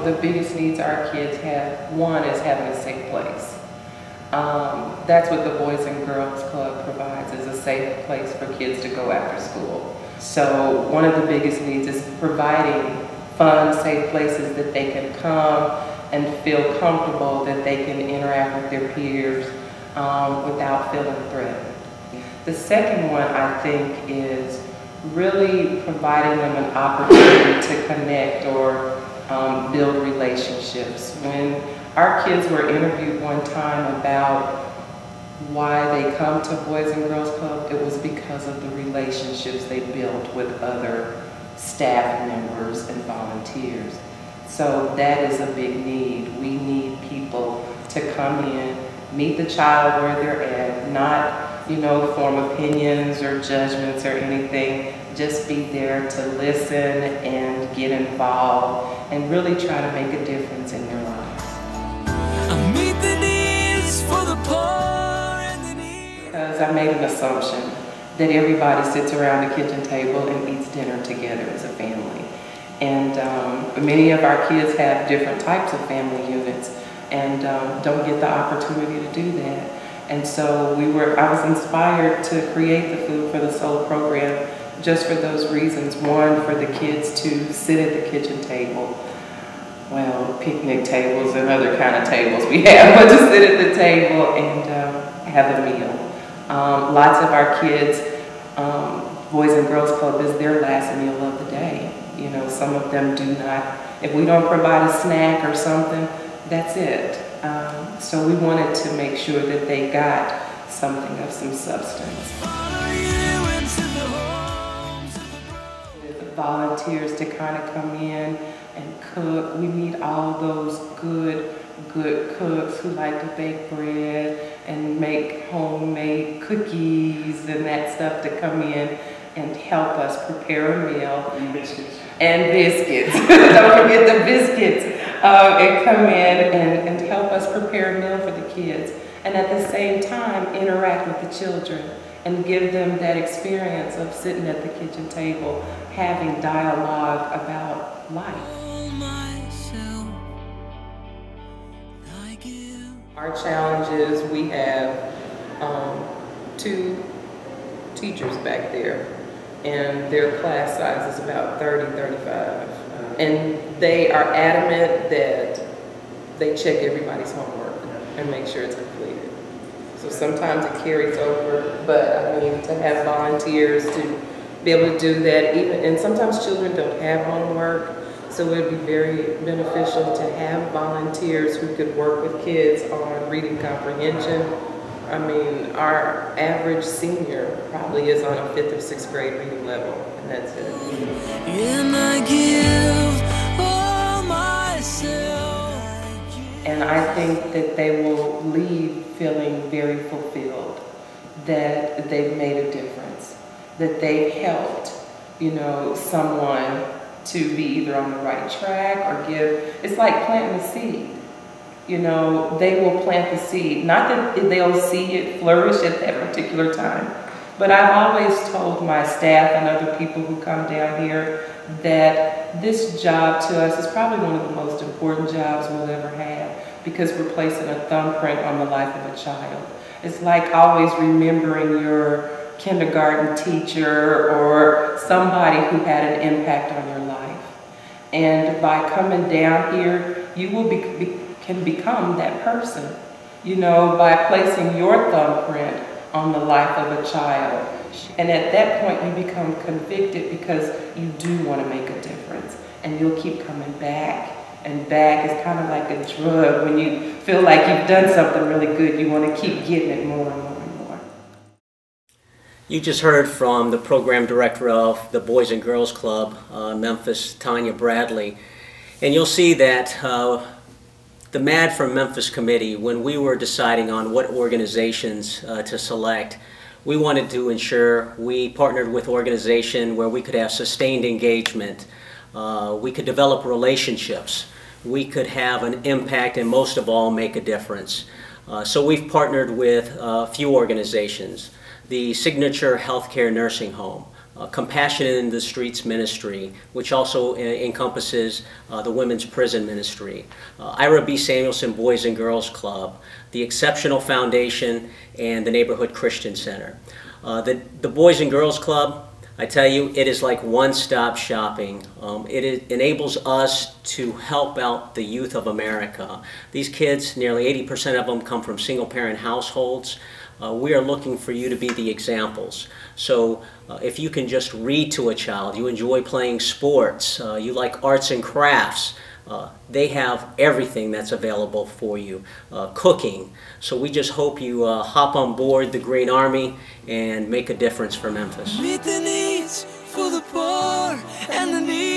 the biggest needs our kids have, one is having a safe place. That's what the Boys and Girls Club provides, is a safe place for kids to go after school. So one of the biggest needs is providing fun, safe places that they can come and feel comfortable, that they can interact with their peers without feeling threatened. The second one, I think, is really providing them an opportunity to connect or build relationships. When our kids were interviewed one time about why they come to Boys and Girls Club, it was because of the relationships they built with other staff members and volunteers. So that is a big need. We need people to come in, meet the child where they're at, not, you know, form opinions or judgments or anything. Just be there to listen and get involved and really try to make a difference in their lives. I meet the needs for the poor and the needy. Because I made an assumption that everybody sits around the kitchen table and eats dinner together as a family. And many of our kids have different types of family units and don't get the opportunity to do that. And so I was inspired to create the Food for the Soul program just for those reasons. One, for the kids to sit at the kitchen table. Well, picnic tables and other kind of tables we have, but to sit at the table and have a meal. Lots of our kids, Boys and Girls Club is their last meal of the day. You know, some of them do not, if we don't provide a snack or something, that's it. So we wanted to make sure that they got something of some substance. With volunteers to kind of come in and cook. We need all those good cooks who like to bake bread and make homemade cookies and that stuff to come in and help us prepare a meal. And biscuits. And biscuits. Don't forget the biscuits. And come in and help us prepare a meal for the kids. And at the same time, interact with the children and give them that experience of sitting at the kitchen table, having dialogue about life. Our challenge is we have 2 teachers back there, and their class size is about 30, 35. And they are adamant that they check everybody's homework and make sure it's completed. So sometimes it carries over, but I mean, to have volunteers to be able to do that, and sometimes children don't have homework, so it would be very beneficial to have volunteers who could work with kids on reading comprehension. I mean, our average senior probably is on a 5th or 6th grade reading level, and that's it. And I give all myself. And I think that they will leave feeling very fulfilled, that they've made a difference, that they've helped, you know, someone to be either on the right track or it's like planting a seed. You know, they will plant the seed. Not that they'll see it flourish at that particular time, but I've always told my staff and other people who come down here that this job to us is probably one of the most important jobs we'll ever have, because we're placing a thumbprint on the life of a child. It's like always remembering your kindergarten teacher or somebody who had an impact on your life. And by coming down here, you will can become that person, you know, by placing your thumbprint on the life of a child. And at that point, you become convicted because you do want to make a difference. And you'll keep coming back and back. It's kind of like a drug. When you feel like you've done something really good, you want to keep getting it more and more and more. You just heard from the program director of the Boys and Girls Club, Memphis, Tonya Bradley. And you'll see that the Mad for Memphis committee, when we were deciding on what organizations to select, we wanted to ensure we partnered with an organization where we could have sustained engagement, we could develop relationships, we could have an impact, and most of all, make a difference. So we've partnered with a few organizations: the Signature Healthcare Nursing Home, Compassion in the Streets ministry, which also encompasses the women's prison ministry, Ira B. Samuelson Boys and Girls Club, the Exceptional Foundation, and the Neighborhood Christian Center. The Boys and Girls Club, I tell you, it is like one-stop shopping. It enables us to help out the youth of America. These kids, nearly 80% of them come from single-parent households. We are looking for you to be the examples. So if you can just read to a child, you enjoy playing sports, you like arts and crafts, they have everything that's available for you. Cooking. So we just hope you hop on board the Great Army and make a difference for Memphis. Meet the needs for the poor and the needy.